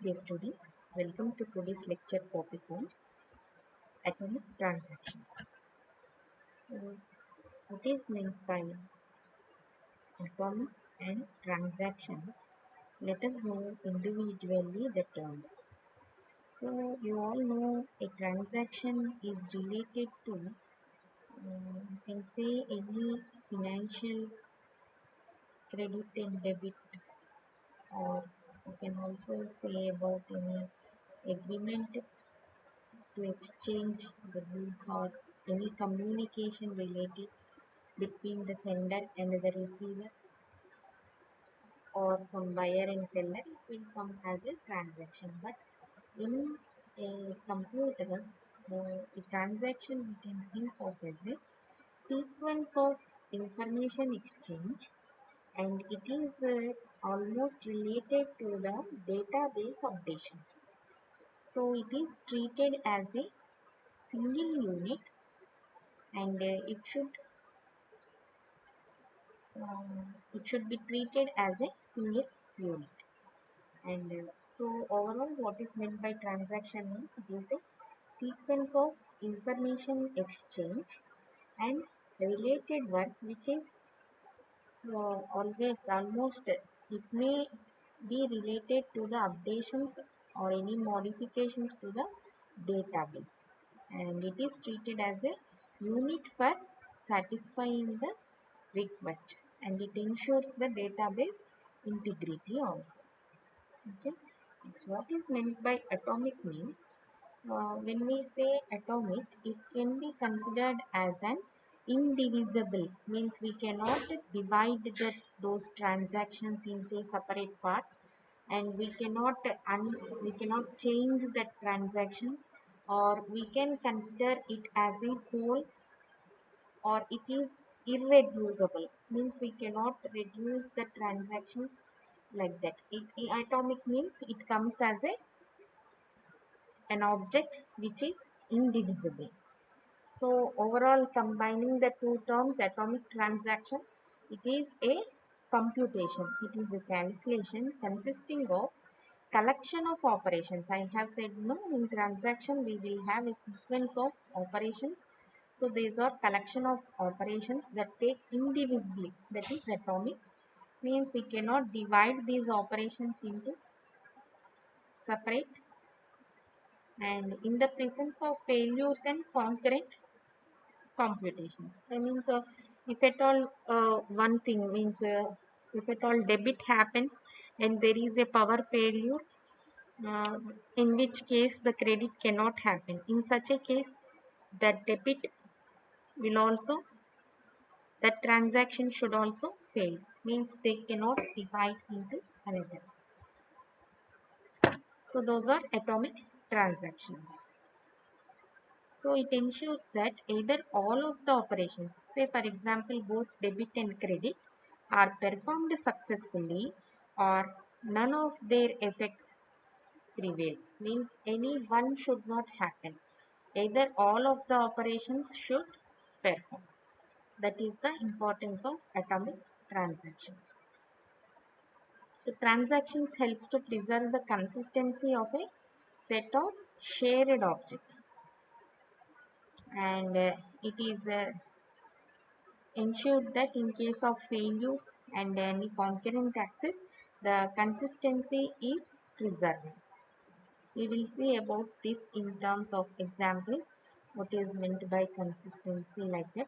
Dear students, welcome to today's lecture topic on atomic transactions. So, what is meant by atomic and transaction? Let us know individually the terms. So, you all know a transaction is related to, you can say, any financial credit and debit, or you can also say about any agreement to exchange the goods or any communication related between the sender and the receiver or some buyer and seller, it will come as a transaction. But in a computers, a transaction we can think of as a sequence of information exchange, and it is almost related to the database updations. So it is treated as a single unit, and it should be treated as a single unit. And so overall, what is meant by transaction means it is a sequence of information exchange and related work which is always almost it may be related to the updations or any modifications to the database, and it is treated as a unit for satisfying the request, and it ensures the database integrity also. Okay. Next, what is meant by atomic means, when we say atomic, it can be considered as an indivisible, means we cannot divide those transactions into separate parts, and we cannot change the transactions, or we can consider it as a whole, or it is irreducible, means we cannot reduce the transactions like that. Atomic means it comes as an object which is indivisible. So overall, combining the two terms, atomic transaction, it is a computation. It is a calculation consisting of collection of operations. I have said no, in transaction we will have a sequence of operations. So these are collection of operations that take indivisibly. That is atomic. Means we cannot divide these operations into separate, and in the presence of failures and concurrent computations. I mean, so if at all one thing means if at all debit happens and there is a power failure, uh, in which case the credit cannot happen. In such a case, that debit will also, that transaction should also fail. Means they cannot divide into another. So those are atomic transactions. So it ensures that either all of the operations, say for example both debit and credit, are performed successfully, or none of their effects prevail. Means any one should not happen. Either all of the operations should perform. That is the importance of atomic transactions. So transactions helps to preserve the consistency of a set of shared objects, and it is ensured that in case of failures and any concurrent access, the consistency is preserved. We will see about this in terms of examples, what is meant by consistency like that.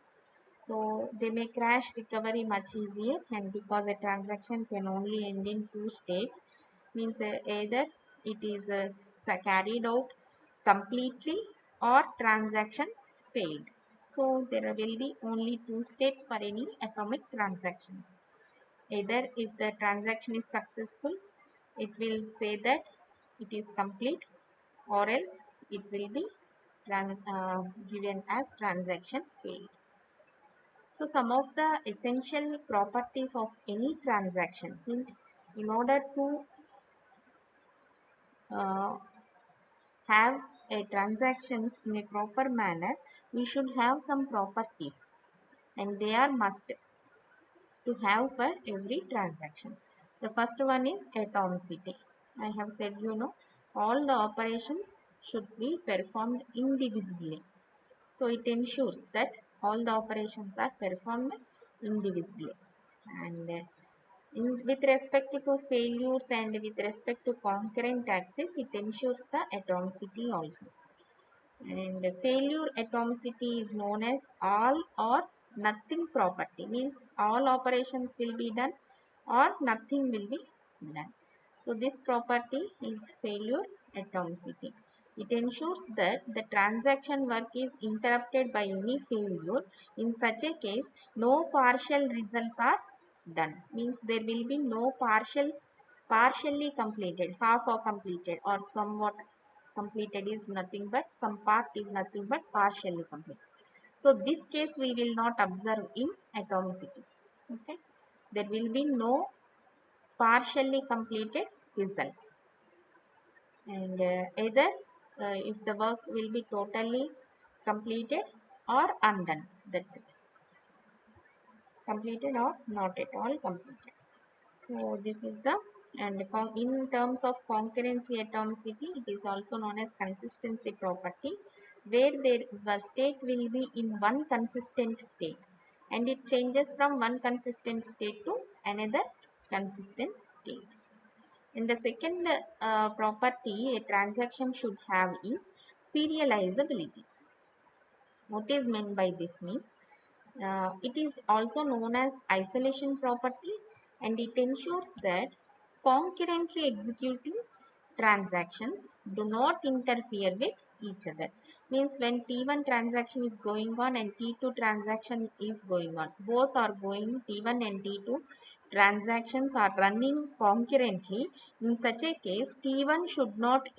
So they may crash recovery much easier, and because a transaction can only end in two states, means either it is carried out completely or transaction failed. So there will be only two states for any atomic transactions. Either if the transaction is successful, it will say that it is complete, or else it will be given as transaction failed. So some of the essential properties of any transaction means, in order to uh, have a transactions in a proper manner, we should have some properties, and they are must to have for every transaction. The first one is atomicity. I have said, all the operations should be performed indivisibly. So it ensures that all the operations are performed indivisibly. And with respect to failures and with respect to concurrent access, it ensures the atomicity also. And failure atomicity is known as all or nothing property, means all operations will be done or nothing will be done. So this property is failure atomicity. It ensures that the transaction work is interrupted by any failure. In such a case, no partial results are done. Means there will be no partially completed, half or completed, or somewhat completed is nothing but some part is nothing but partially complete. So this case we will not observe in atomicity. Okay, there will be no partially completed results, and either if the work will be totally completed or undone. That's it. Completed or not at all completed. So this is the, and in terms of concurrency atomicity, it is also known as consistency property, where the state will be in one consistent state and it changes from one consistent state to another consistent state. And the second property a transaction should have is serializability. What is meant by this means, it is also known as isolation property, and it ensures that concurrently executing transactions do not interfere with each other. Means when T1 transaction is going on and T2 transaction is going on, both are going, T1 and T2 transactions are running concurrently. In such a case, T1 should not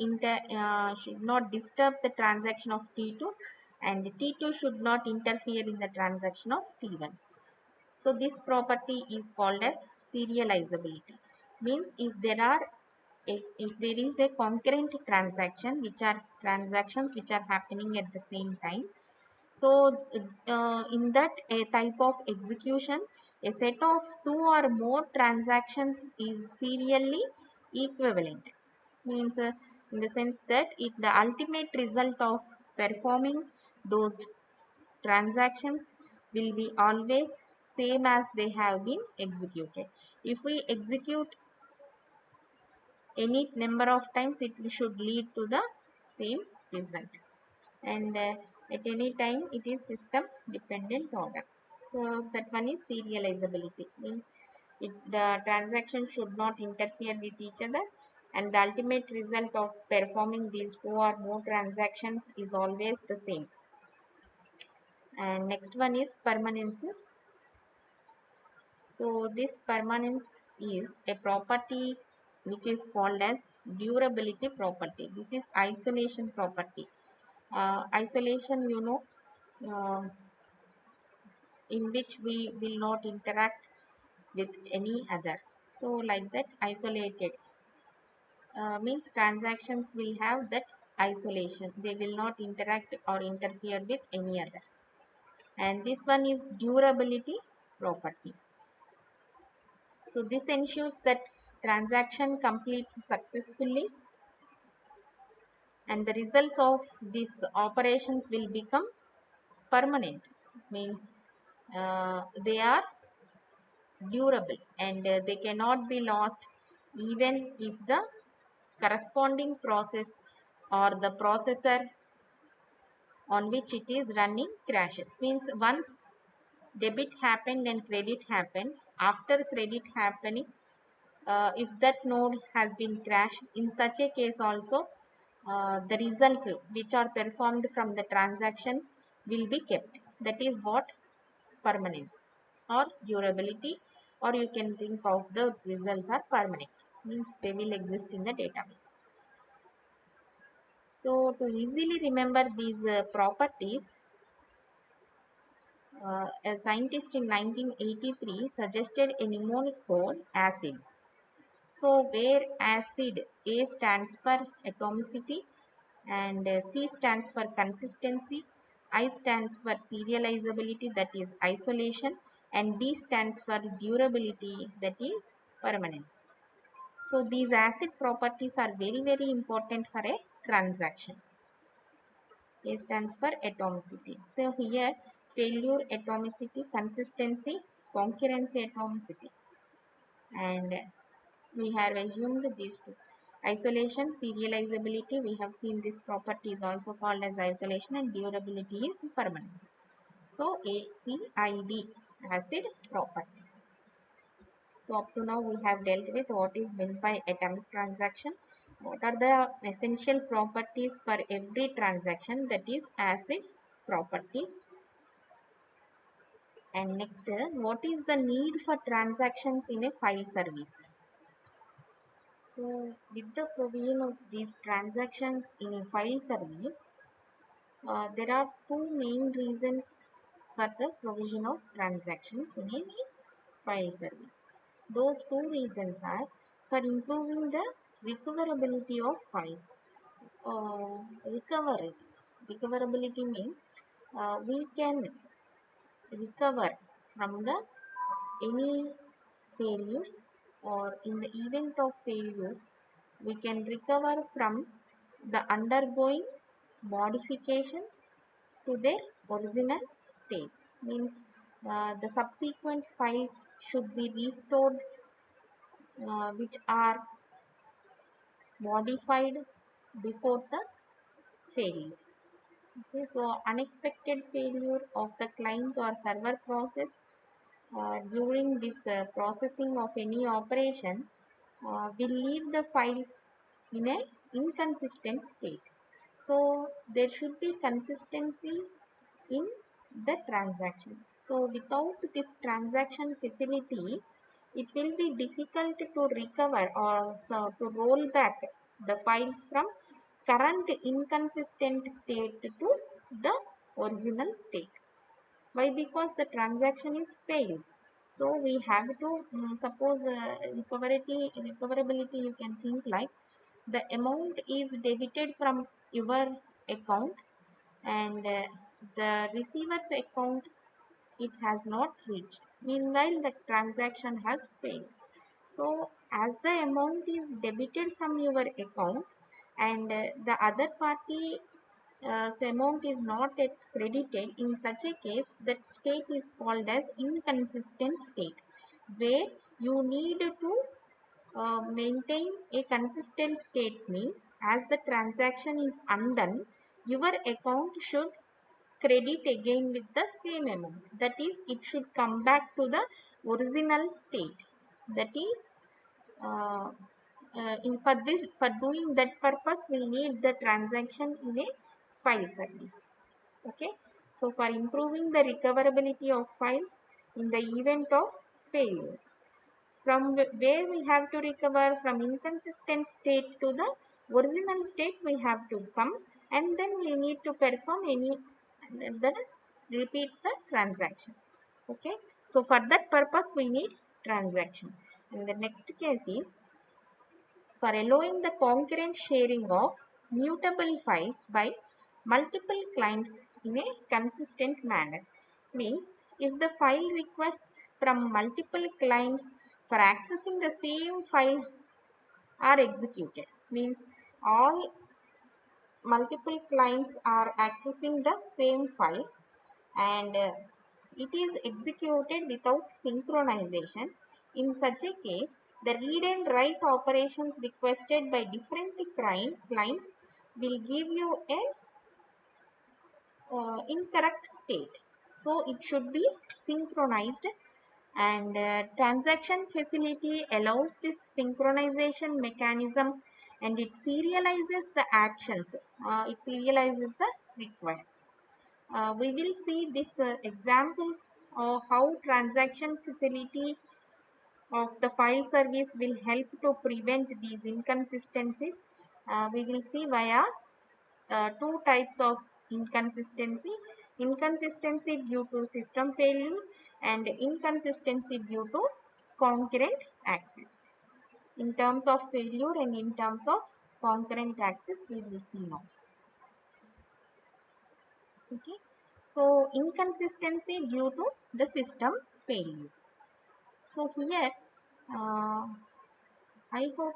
disturb the transaction of T2, and T2 should not interfere in the transaction of T1. So this property is called as serializability. Means if there is a concurrent transaction, which are transactions which are happening at the same time. So in that a type of execution, a set of two or more transactions is serially equivalent. Means in the sense that the ultimate result of performing those transactions will be always same as they have been executed. If we execute any number of times, it should lead to the same result. And at any time, it is system dependent order. So that one is serializability. Means the transaction should not interfere with each other, and the ultimate result of performing these two or more transactions is always the same. And next one is permanences. So this permanence is a property which is called as durability property. This is isolation property. Isolation, uh, in which we will not interact with any other. So like that, isolated means transactions will have that isolation. They will not interact or interfere with any other. And this one is durability property. So this ensures that transaction completes successfully, and the results of these operations will become permanent. Means they are durable, and they cannot be lost even if the corresponding process or the processor on which it is running crashes. Means once debit happened and credit happened, after credit happening, if that node has been crashed, in such a case also the results which are performed from the transaction will be kept. That is what permanence or durability, or you can think of the results are permanent, means they will exist in the database. So to easily remember these properties, a scientist in 1983 suggested a mnemonic code ACID. So where acid, A stands for atomicity, and C stands for consistency, I stands for serializability, that is isolation, and D stands for durability, that is permanence. So these acid properties are very important for a transaction. A stands for atomicity. So here failure, atomicity, consistency, concurrency, atomicity, and we have assumed these two. Isolation, serializability, we have seen this property is also called as isolation, and durability is permanence. So ACID, acid properties. So up to now we have dealt with what is meant by atomic transaction. What are the essential properties for every transaction, that is acid properties. And next, what is the need for transactions in a file service? So with the provision of these transactions in a file service, there are two main reasons for the provision of transactions in a file service. Those two reasons are for improving the recoverability of files. Recoverability means we can recover from the any failures, or in the event of failures we can recover from the undergoing modification to their original states. Means the subsequent files should be restored which are modified before the failure. Okay, so unexpected failure of the client or server process during this processing of any operation will leave the files in a inconsistent state. So there should be consistency in the transaction. So without this transaction facility, it will be difficult to recover or so to roll back the files from current inconsistent state to the original state. Why? Because the transaction is failed. So we have to suppose recoverability, you can think like the amount is debited from your account, and the receiver's account it has not reached. Meanwhile, the transaction has failed. So as the amount is debited from your account, and the other party amount is not yet credited, in such a case that state is called as inconsistent state, where you need to maintain a consistent state. Means as the transaction is undone, your account should credit again with the same amount. That is, it should come back to the original state. That is, for doing that purpose, we need the transaction in a file service. Okay. So for improving the recoverability of files in the event of failures, from where we have to recover from inconsistent state to the original state, we have to come, and then we need to perform any then repeat the transaction. Okay, so for that purpose we need transaction. And the next case is for allowing the concurrent sharing of mutable files by multiple clients in a consistent manner. Means if the file requests from multiple clients for accessing the same file are executed, means all multiple clients are accessing the same file, and it is executed without synchronization. In such a case, the read and write operations requested by different clients will give you a incorrect state. So it should be synchronized, and transaction facility allows this synchronization mechanism, and it serializes the actions. It serializes the requests. We will see these examples of how transaction facility of the file service will help to prevent these inconsistencies. We will see via two types of inconsistency: inconsistency due to system failure and inconsistency due to concurrent access. In terms of failure and in terms of concurrent access, we will see now. Okay, so inconsistency due to the system failure. So here I hope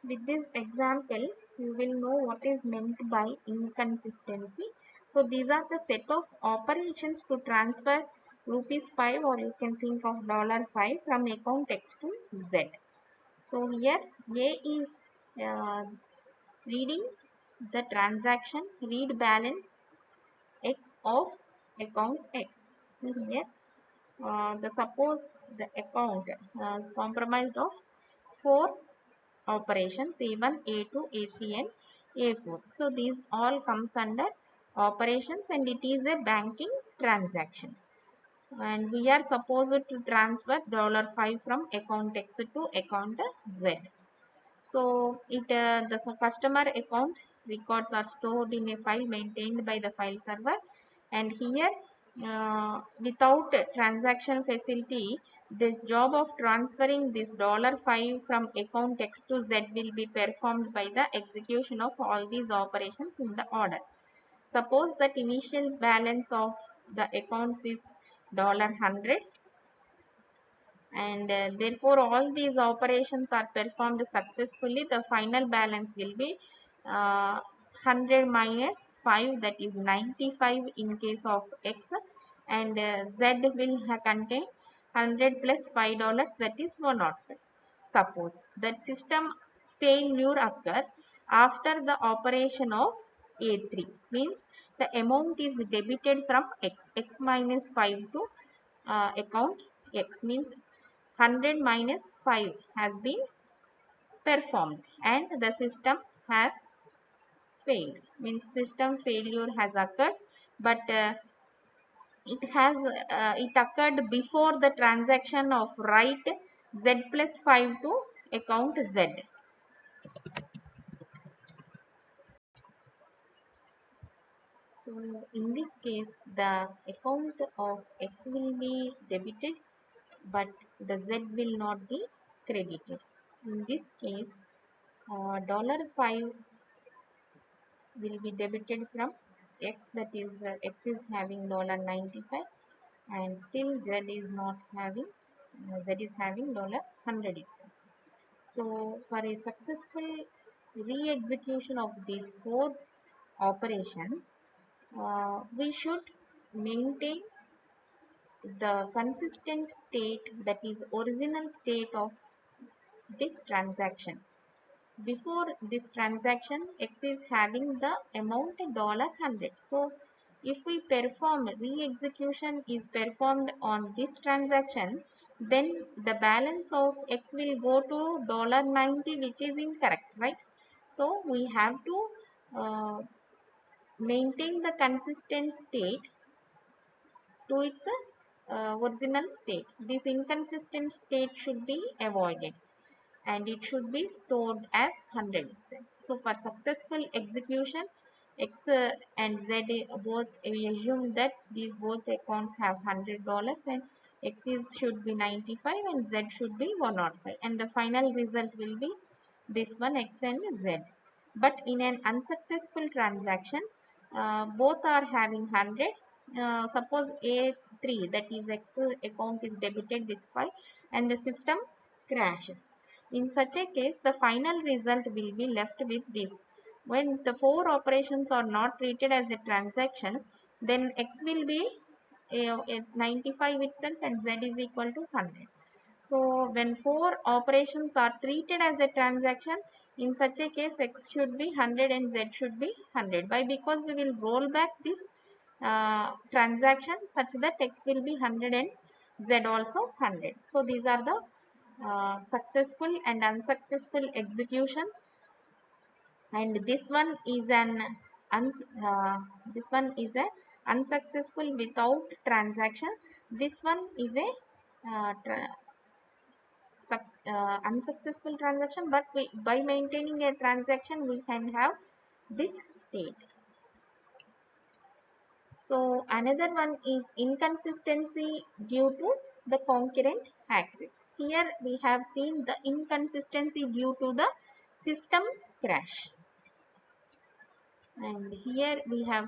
with this example, you will know what is meant by inconsistency. So these are the set of operations to transfer rupees 5, or you can think of $5 from account X to Z. So here A is uh, reading the transaction, read balance X of account X. So here suppose the account is comprised of 4 operations, A1, A2, AC and A4. So these all comes under operations, and it is a banking transaction. And we are supposed to transfer $5 from account X to account Z. So the customer account records are stored in a file maintained by the file server, and here without transaction facility, this job of transferring this $5 from account X to Z will be performed by the execution of all these operations in the order. Suppose that initial balance of the accounts is $100, and therefore all these operations are performed successfully. The final balance will be 100 minus 5, that is 95 in case of X, and Z will contain 100 plus $5, that is 105. Suppose that system failure occurs after the operation of A3, means the amount is debited from X minus 5 to account X, means 100 minus 5 has been performed and the system has failed, means system failure has occurred, but it occurred before the transaction of write Z plus 5 to account Z. So in this case the account of X will be debited, but the Z will not be credited. In this case $5 will be debited from X, that is X is having $95, and still Z is not having, Z is having $100 itself. So for a successful re-execution of these 4 operations, we should maintain the consistent state, that is original state of this transaction. Before this transaction, X is having the amount $100. So if we perform re-execution is performed on this transaction, then the balance of X will go to $90, which is incorrect, right? So we have to maintain the consistent state to its original state. This inconsistent state should be avoided, and it should be stored as 100. So for successful execution, X and Z both, we assume that these both accounts have $100, and X should be 95 and Z should be 105, and the final result will be this one, X and Z. But in an unsuccessful transaction, both are having 100. Suppose A3, that is X account, is debited with 5 and the system crashes. In such a case, the final result will be left with this. When the 4 operations are not treated as a transaction, then X will be 95 itself and Z is equal to 100. So when 4 operations are treated as a transaction, in such a case X should be 100 and Z should be 100. Why? Because we will roll back this transaction such that X will be 100 and Z also 100. So these are the successful and unsuccessful executions, and this one is this one is a unsuccessful without transaction. This one is a unsuccessful transaction, but by maintaining a transaction we can have this state. So another one is inconsistency due to the concurrent access. Here we have seen the inconsistency due to the system crash, and here we are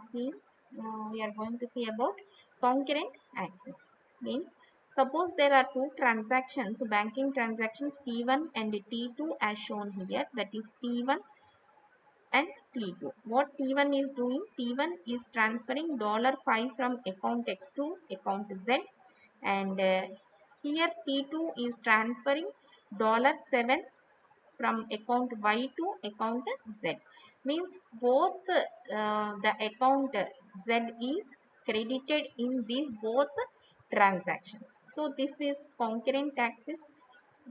going to see about concurrent access. Means Suppose there are two transactions, banking transactions T1 and T2 as shown here, that is T1 and T2. What T1 is doing? T1 is transferring $5 from account X to account Z, and here T2 is transferring $7 from account Y to account Z. Means both the account Z is credited in these both transactions. So this is concurrent axis.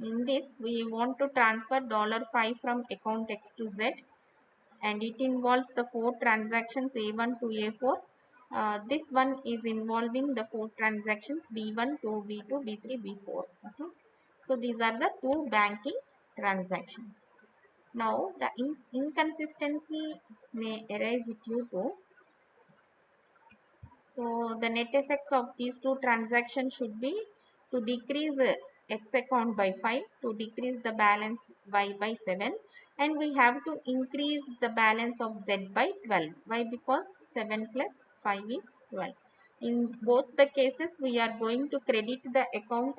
In this we want to transfer $5 from account X to Z, and it involves the four transactions A1 to A4. This one is involving the four transactions B1 to B2, B3, B4. Okay. So these are the two banking transactions. Now the inconsistency may arise due to, so the net effects of these two transactions should be to decrease X account by 5, to decrease the balance Y by 7, and we have to increase the balance of Z by 12. Why? Because 7 plus 5 is 12. In both the cases, we are going to credit the account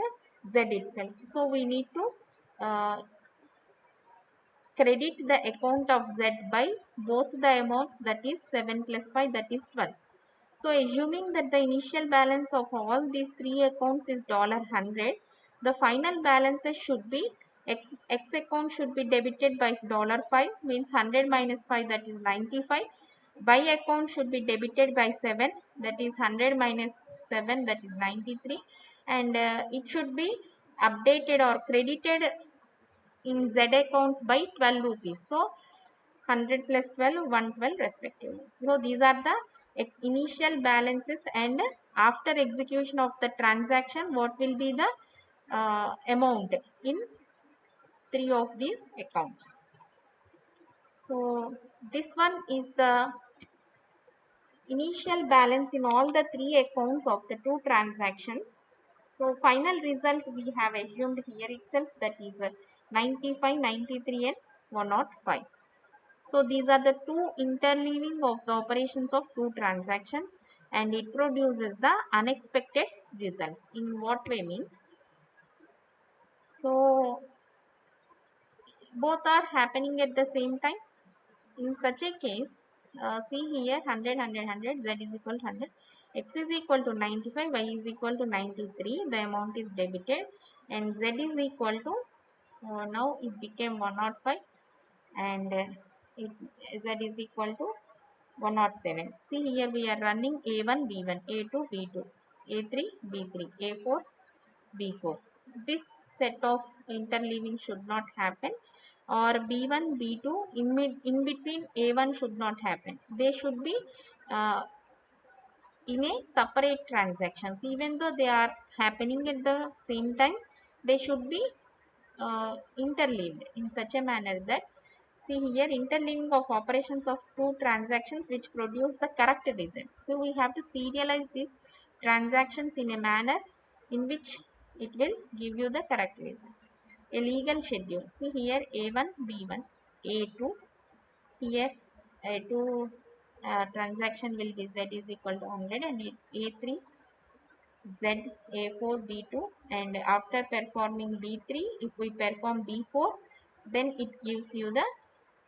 Z itself. So we need to credit the account of Z by both the amounts, that is 7 plus 5, that is 12. So assuming that the initial balance of all these three accounts is $100, the final balances should be X account should be debited by $5, means 100 minus 5, that is 95. Y account should be debited by 7, that is 100 minus 7, that is 93, and it should be updated or credited in Z accounts by 12 rupees. So 100 plus 12, 112 respectively. So these are the initial balances, and after execution of the transaction, what will be the amount in three of these accounts. So this one is the initial balance in all the three accounts of the two transactions. So final result we have assumed here itself, that is 95, 93 and 105. So these are the two interleaving of the operations of two transactions, and it produces the unexpected results. In what way? Means, so both are happening at the same time. In such a case, see here 100, 100, 100, Z is equal to 100, X is equal to 95, Y is equal to 93, the amount is debited, and Z is equal to, now it became 105, and Z is equal to 107. See here we are running A1, B1, A2, B2, A3, B3, A4, B4. This set of interleaving should not happen, or B1, B2 in between A1 should not happen. They should be uh, in a separate transactions. Even though they are happening at the same time, they should be interleaved in such a manner that, see here, interleaving of operations of two transactions which produce the correct results. So we have to serialize these transactions in a manner in which it will give you the correct results. A legal schedule. See here A1, B1, A2. Here A2 transaction will be Z is equal to 100, and A3 Z A4 B2, and after performing B3, if we perform B4, then it gives you the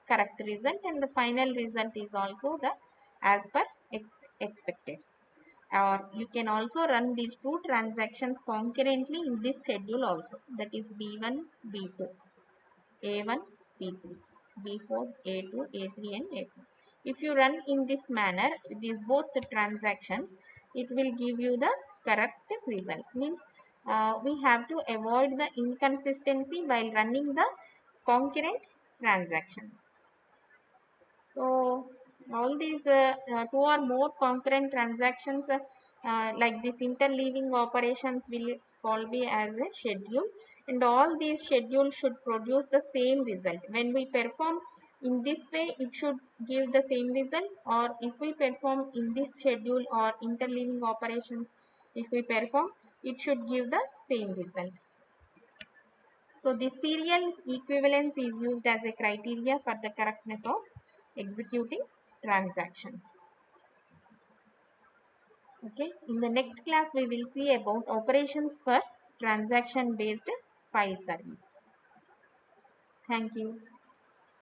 correct result, and the final result is also the as per expected. Or you can also run these two transactions concurrently in this schedule also, that is B1 B2, A1 B3, B4 A2 A3 and A4. If you run in this manner these both the transactions, it will give you the correct results. Means we have to avoid the inconsistency while running the concurrent transactions. So all these two or more concurrent transactions like this interleaving operations will call be as a schedule, and all these schedules should produce the same result. When we perform in this way, it should give the same result, or if we perform in this schedule or interleaving operations, if we perform, it should give the same result. So this serial equivalence is used as a criteria for the correctness of executing transactions. Okay, in the next class we will see about operations for transaction based file service. Thank you.